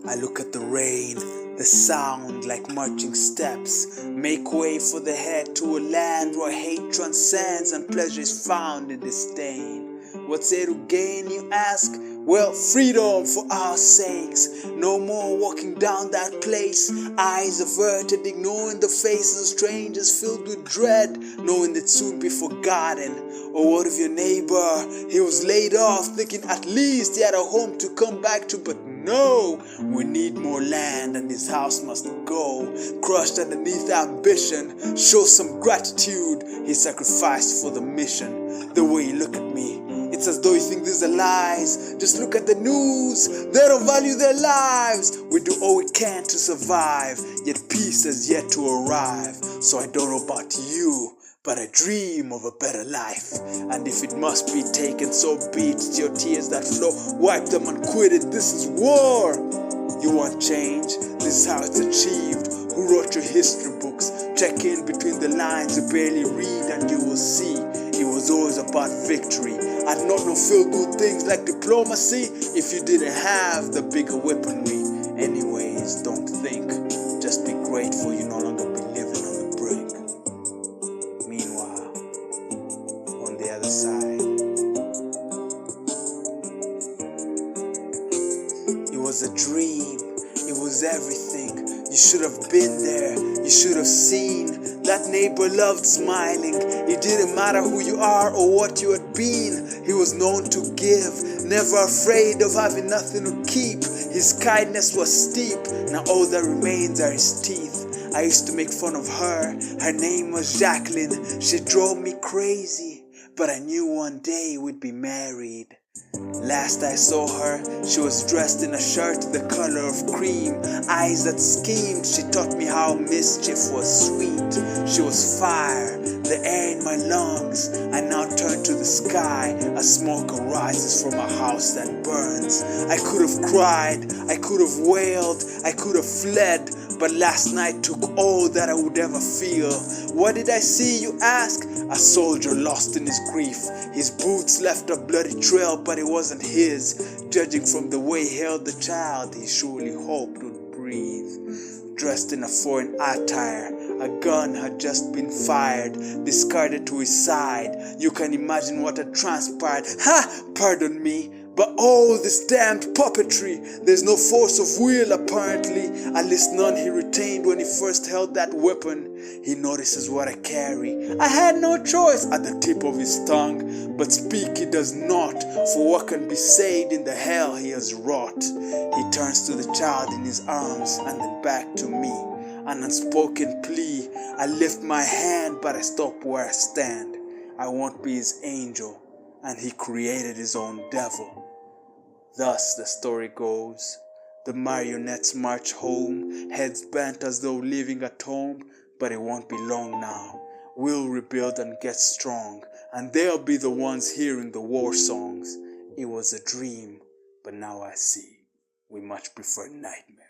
I look at the rain, the sound like marching steps, make way for the head to a land where hate transcends and pleasure is found in disdain. What's there to gain, you ask? Well, freedom for our sakes. No more walking down that place, eyes averted, ignoring the faces of strangers filled with dread, knowing they'd soon be forgotten. Or what of your neighbor? He was laid off, thinking at least he had a home to come back to, but no, we need more land and his house must go. Crushed underneath ambition, show some gratitude. He sacrificed for the mission. The way you look at me, it's as though you think these are lies. Just look at the news, they don't value their lives. We do all we can to survive, yet peace has yet to arrive. So I don't know about you, but I dream of a better life. And if it must be taken, so be it. It's your tears that flow, wipe them and quit it. This is war. You want change? This is how it's achieved. Who wrote your history books? Check in between the lines you barely read and you will see it was always about victory. I'd not know feel good things like diplomacy if you didn't have the bigger weaponry. Anyways, don't think, just be grateful you no longer be living on the brink. Meanwhile, on the other side, it was a dream, it was everything. You should have been there, you should have seen. That neighbor loved smiling. It didn't matter who you are or what you had been. He was known to give, never afraid of having nothing to keep. His kindness was steep, now all that remains are his teeth. I used to make fun of her, her name was Jacqueline. She drove me crazy, but I knew one day we'd be married. Last I saw her, she was dressed in a shirt the color of cream, eyes that schemed. She taught me how mischief was sweet. She was fire, the air in my lungs. I now turn to the sky, as smoke arises from a house that burns. I could have cried, I could have wailed, I could have fled, but last night took all that I would ever feel. What did I see, you ask? A soldier lost in his grief. His boots left a bloody trail, but it wasn't his. Judging from the way he held the child, he surely hoped would breathe. Dressed in a foreign attire, a gun had just been fired, discarded to his side. You can imagine what had transpired. Ha! Pardon me, but all this damned puppetry. There's no force of will apparently, at least none he retained when he first held that weapon. He notices what I carry. I had no choice at the tip of his tongue, but speak he does not, for what can be said in the hell he has wrought. He turns to the child in his arms and then back to me. An unspoken plea. I lift my hand, but I stop where I stand. I won't be his angel, and he created his own devil. Thus the story goes. The marionettes march home, heads bent as though leaving a tomb, but it won't be long now. We'll rebuild and get strong, and they'll be the ones hearing the war songs. It was a dream, but now I see we much prefer nightmares.